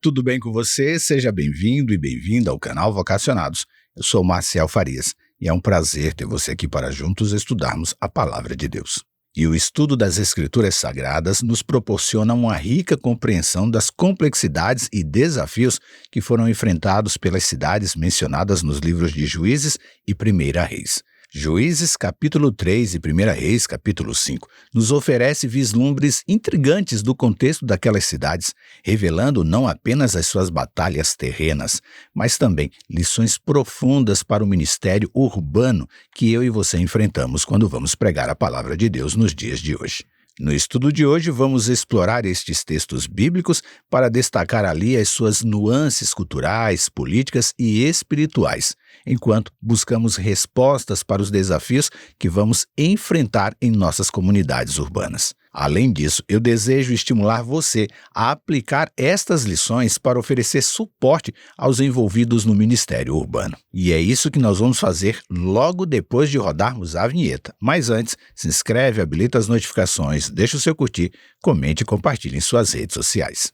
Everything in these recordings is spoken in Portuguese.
tudo bem com você? Seja bem-vindo e bem-vinda ao canal Vocacionados. Eu sou Marcial Farias e é um prazer ter você aqui para juntos estudarmos a Palavra de Deus. E o estudo das Escrituras Sagradas nos proporciona uma rica compreensão das complexidades e desafios que foram enfrentados pelas cidades mencionadas nos livros de Juízes e 1 Reis. Juízes capítulo 3 e 1 Reis capítulo 5 nos oferece vislumbres intrigantes do contexto daquelas cidades, revelando não apenas as suas batalhas terrenas, mas também lições profundas para o ministério urbano que eu e você enfrentamos quando vamos pregar a palavra de Deus nos dias de hoje. No estudo de hoje, vamos explorar estes textos bíblicos para destacar ali as suas nuances culturais, políticas e espirituais, enquanto buscamos respostas para os desafios que vamos enfrentar em nossas comunidades urbanas. Além disso, eu desejo estimular você a aplicar estas lições para oferecer suporte aos envolvidos no ministério urbano. E é isso que nós vamos fazer logo depois de rodarmos a vinheta. Mas antes, se inscreve, habilita as notificações, deixa o seu curtir, comente e compartilhe em suas redes sociais.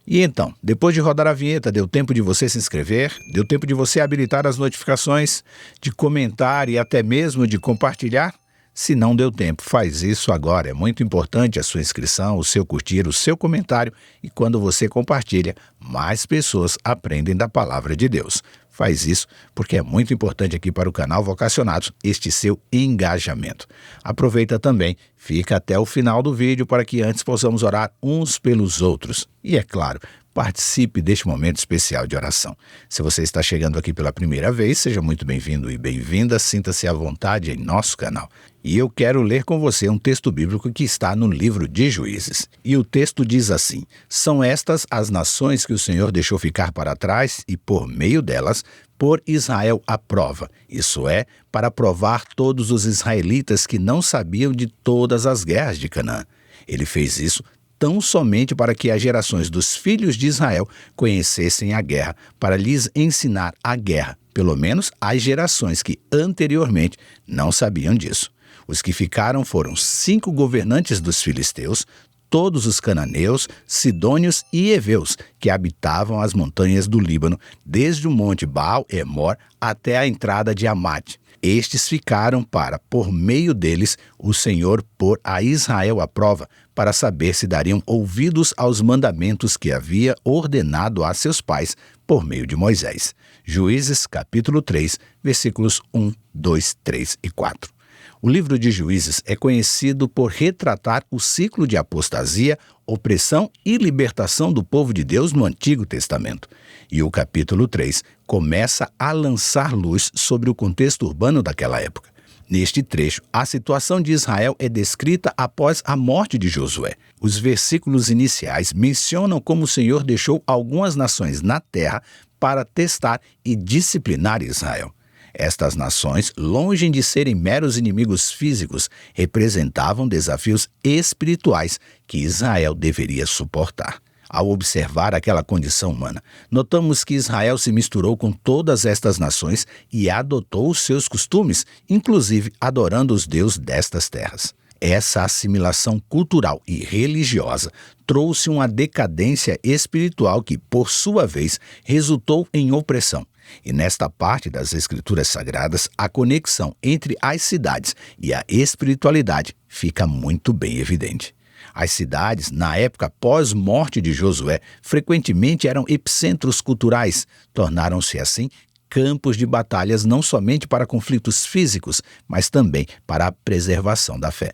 E então, depois de rodar a vinheta, deu tempo de você se inscrever? Deu tempo de você habilitar as notificações, de comentar e até mesmo de compartilhar? Se não deu tempo, faz isso agora. É muito importante a sua inscrição, o seu curtir, o seu comentário. E quando você compartilha, mais pessoas aprendem da palavra de Deus. Faz isso porque é muito importante aqui para o canal Vocacionados este seu engajamento. Aproveita também, fica até o final do vídeo para que antes possamos orar uns pelos outros. E é claro, participe deste momento especial de oração. Se você está chegando aqui pela primeira vez, seja muito bem-vindo e bem-vinda, sinta-se à vontade em nosso canal. E eu quero ler com você um texto bíblico que está no livro de Juízes. E o texto diz assim: são estas as nações que o Senhor deixou ficar para trás e, por meio delas, pôr Israel à prova, isso é, para provar todos os israelitas que não sabiam de todas as guerras de Canaã. Ele fez isso tão somente para que as gerações dos filhos de Israel conhecessem a guerra, para lhes ensinar a guerra, pelo menos as gerações que anteriormente não sabiam disso. Os que ficaram foram 5 governantes dos filisteus, todos os cananeus, sidônios e heveus, que habitavam as montanhas do Líbano, desde o monte Baal-Hermon até a entrada de Amate. Estes ficaram para, por meio deles, o Senhor pôr a Israel à prova, para saber se dariam ouvidos aos mandamentos que havia ordenado a seus pais por meio de Moisés. Juízes, capítulo 3, versículos 1, 2, 3 e 4. O livro de Juízes é conhecido por retratar o ciclo de apostasia, opressão e libertação do povo de Deus no Antigo Testamento. E o capítulo 3 começa a lançar luz sobre o contexto urbano daquela época. Neste trecho, a situação de Israel é descrita após a morte de Josué. Os versículos iniciais mencionam como o Senhor deixou algumas nações na terra para testar e disciplinar Israel. Estas nações, longe de serem meros inimigos físicos, representavam desafios espirituais que Israel deveria suportar. Ao observar aquela condição humana, notamos que Israel se misturou com todas estas nações e adotou os seus costumes, inclusive adorando os deuses destas terras. Essa assimilação cultural e religiosa trouxe uma decadência espiritual que, por sua vez, resultou em opressão. E nesta parte das Escrituras Sagradas, a conexão entre as cidades e a espiritualidade fica muito bem evidente. As cidades, na época pós-morte de Josué, frequentemente eram epicentros culturais, tornaram-se assim campos de batalhas não somente para conflitos físicos, mas também para a preservação da fé.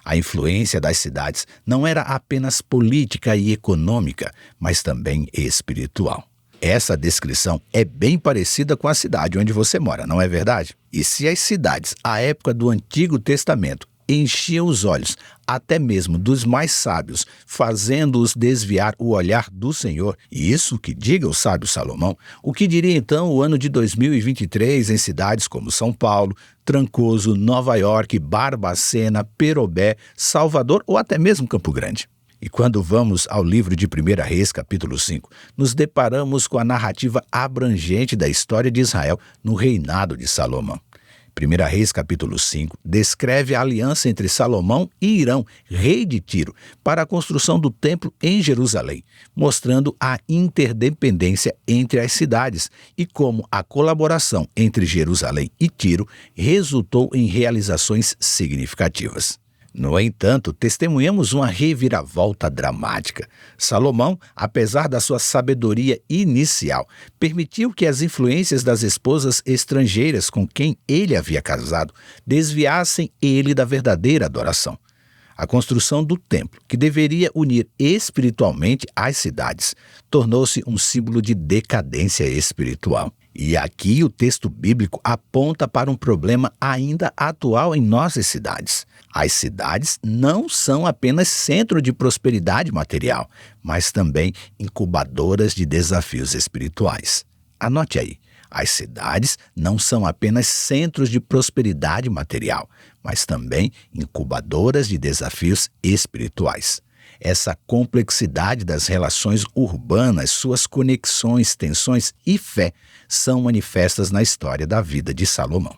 A influência das cidades não era apenas política e econômica, mas também espiritual. Essa descrição é bem parecida com a cidade onde você mora, não é verdade? E se as cidades, à época do Antigo Testamento, enchiam os olhos, até mesmo dos mais sábios, fazendo-os desviar o olhar do Senhor, e isso que diga o sábio Salomão, o que diria então o ano de 2023 em cidades como São Paulo, Trancoso, Nova York, Barbacena, Perobé, Salvador ou até mesmo Campo Grande? E quando vamos ao livro de 1 Reis, capítulo 5, nos deparamos com a narrativa abrangente da história de Israel no reinado de Salomão. 1 Reis capítulo 5 descreve a aliança entre Salomão e Hirão, rei de Tiro, para a construção do templo em Jerusalém, mostrando a interdependência entre as cidades e como a colaboração entre Jerusalém e Tiro resultou em realizações significativas. No entanto, testemunhamos uma reviravolta dramática. Salomão, apesar da sua sabedoria inicial, permitiu que as influências das esposas estrangeiras com quem ele havia casado desviassem ele da verdadeira adoração. A construção do templo, que deveria unir espiritualmente as cidades, tornou-se um símbolo de decadência espiritual. E aqui o texto bíblico aponta para um problema ainda atual em nossas cidades. As cidades não são apenas centro de prosperidade material, mas também incubadoras de desafios espirituais. Anote aí, as cidades não são apenas centros de prosperidade material, mas também incubadoras de desafios espirituais. Essa complexidade das relações urbanas, suas conexões, tensões e fé são manifestas na história da vida de Salomão.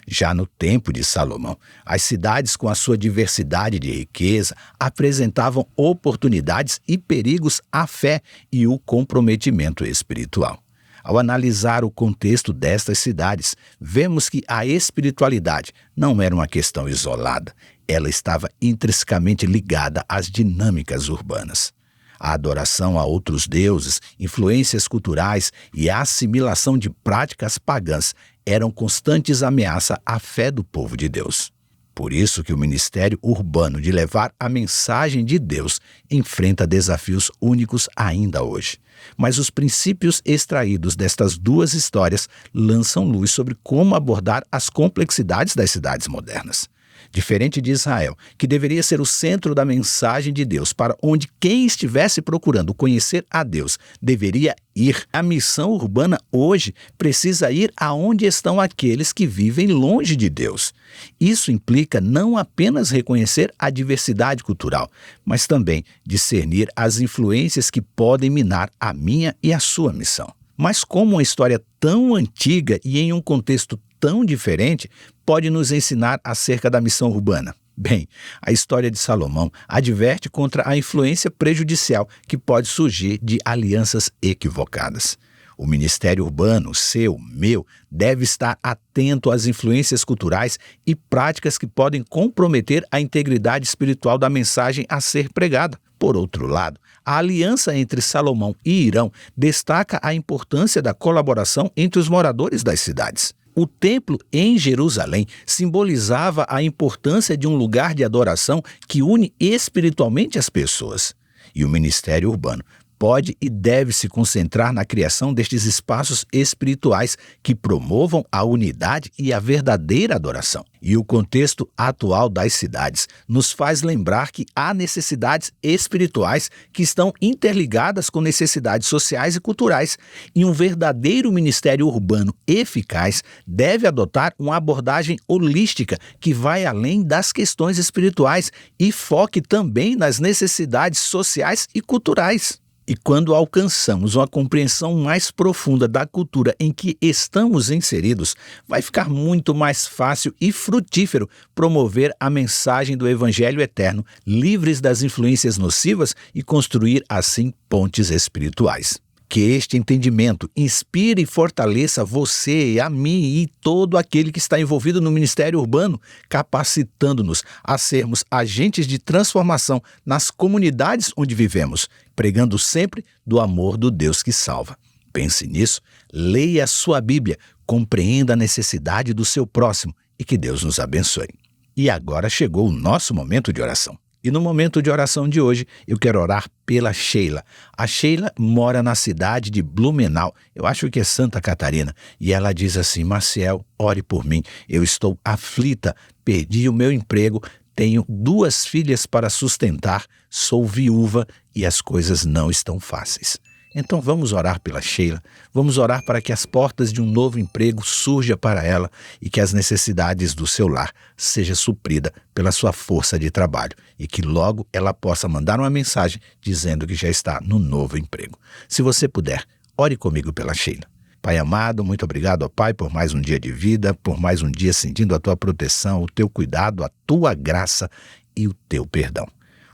Já no tempo de Salomão, as cidades com a sua diversidade de riqueza apresentavam oportunidades e perigos à fé e o comprometimento espiritual. Ao analisar o contexto destas cidades, vemos que a espiritualidade não era uma questão isolada, ela estava intrinsecamente ligada às dinâmicas urbanas. A adoração a outros deuses, influências culturais e a assimilação de práticas pagãs eram constantes ameaças à fé do povo de Deus. Por isso que o ministério urbano de levar a mensagem de Deus enfrenta desafios únicos ainda hoje. Mas os princípios extraídos destas duas histórias lançam luz sobre como abordar as complexidades das cidades modernas. Diferente de Israel, que deveria ser o centro da mensagem de Deus, para onde quem estivesse procurando conhecer a Deus deveria ir, a missão urbana hoje precisa ir aonde estão aqueles que vivem longe de Deus. Isso implica não apenas reconhecer a diversidade cultural, mas também discernir as influências que podem minar a minha e a sua missão. Mas como uma história tão antiga e em um contexto tão diferente pode nos ensinar acerca da missão urbana? Bem, a história de Salomão adverte contra a influência prejudicial que pode surgir de alianças equivocadas. O ministério urbano, seu, meu, deve estar atento às influências culturais e práticas que podem comprometer a integridade espiritual da mensagem a ser pregada. Por outro lado, a aliança entre Salomão e Hirão destaca a importância da colaboração entre os moradores das cidades. O templo em Jerusalém simbolizava a importância de um lugar de adoração que une espiritualmente as pessoas. E o ministério urbano pode e deve se concentrar na criação destes espaços espirituais que promovam a unidade e a verdadeira adoração. E o contexto atual das cidades nos faz lembrar que há necessidades espirituais que estão interligadas com necessidades sociais e culturais, e um verdadeiro ministério urbano eficaz deve adotar uma abordagem holística que vai além das questões espirituais e foque também nas necessidades sociais e culturais. E quando alcançamos uma compreensão mais profunda da cultura em que estamos inseridos, vai ficar muito mais fácil e frutífero promover a mensagem do Evangelho eterno, livres das influências nocivas e construir, assim, pontes espirituais. Que este entendimento inspire e fortaleça você, a mim e todo aquele que está envolvido no ministério urbano, capacitando-nos a sermos agentes de transformação nas comunidades onde vivemos, pregando sempre do amor do Deus que salva. Pense nisso, leia a sua Bíblia, compreenda a necessidade do seu próximo e que Deus nos abençoe. E agora chegou o nosso momento de oração. E no momento de oração de hoje, eu quero orar pela Sheila. A Sheila mora na cidade de Blumenau, eu acho que é Santa Catarina, e ela diz assim: Maciel, ore por mim, eu estou aflita, perdi o meu emprego, tenho 2 filhas para sustentar, sou viúva e as coisas não estão fáceis. Então vamos orar pela Sheila, vamos orar para que as portas de um novo emprego surjam para ela e que as necessidades do seu lar sejam supridas pela sua força de trabalho e que logo ela possa mandar uma mensagem dizendo que já está no novo emprego. Se você puder, ore comigo pela Sheila. Pai amado, muito obrigado, ó Pai, por mais um dia de vida, por mais um dia sentindo a Tua proteção, o Teu cuidado, a Tua graça e o Teu perdão.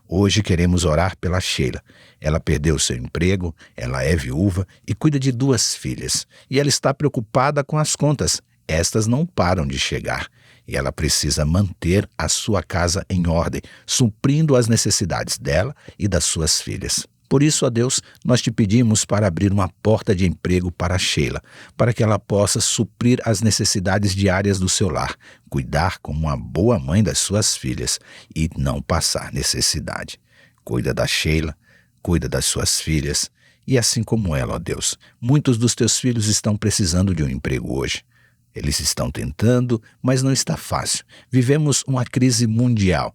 Hoje queremos orar pela Sheila. Ela perdeu seu emprego, ela é viúva e cuida de 2 filhas. E ela está preocupada com as contas. Estas não param de chegar. E ela precisa manter a sua casa em ordem, suprindo as necessidades dela e das suas filhas. Por isso, ó Deus, nós te pedimos para abrir uma porta de emprego para a Sheila, para que ela possa suprir as necessidades diárias do seu lar, cuidar como uma boa mãe das suas filhas e não passar necessidade. Cuida da Sheila, cuida das suas filhas e assim como ela, ó Deus, muitos dos teus filhos estão precisando de um emprego hoje. Eles estão tentando, mas não está fácil. Vivemos uma crise mundial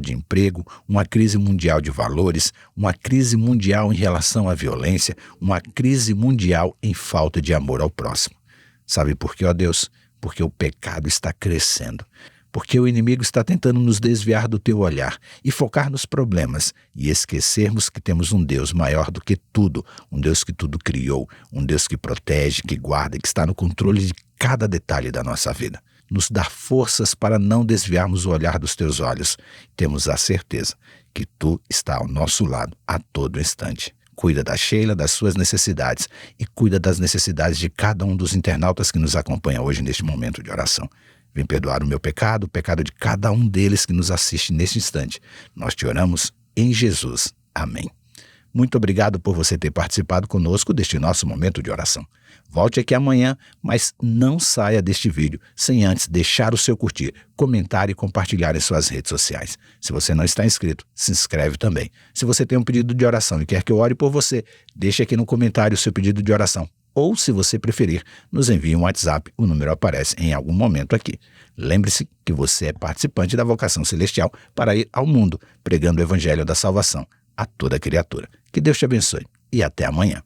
de emprego, uma crise mundial de valores, uma crise mundial em relação à violência, uma crise mundial em falta de amor ao próximo. Sabe por quê, ó Deus? Porque o pecado está crescendo. Porque o inimigo está tentando nos desviar do teu olhar e focar nos problemas e esquecermos que temos um Deus maior do que tudo, um Deus que tudo criou, um Deus que protege, que guarda e que está no controle de cada detalhe da nossa vida. Nos dá forças para não desviarmos o olhar dos teus olhos. Temos a certeza que tu está ao nosso lado a todo instante. Cuida da Sheila, das suas necessidades e cuida das necessidades de cada um dos internautas que nos acompanha hoje neste momento de oração. Vem perdoar o meu pecado, o pecado de cada um deles que nos assiste neste instante. Nós te oramos em Jesus. Amém. Muito obrigado por você ter participado conosco deste nosso momento de oração. Volte aqui amanhã, mas não saia deste vídeo sem antes deixar o seu curtir, comentar e compartilhar em suas redes sociais. Se você não está inscrito, se inscreve também. Se você tem um pedido de oração e quer que eu ore por você, deixe aqui no comentário o seu pedido de oração. Ou, se você preferir, nos envie um WhatsApp, o número aparece em algum momento aqui. Lembre-se que você é participante da vocação celestial para ir ao mundo, pregando o evangelho da salvação a toda criatura. Que Deus te abençoe e até amanhã.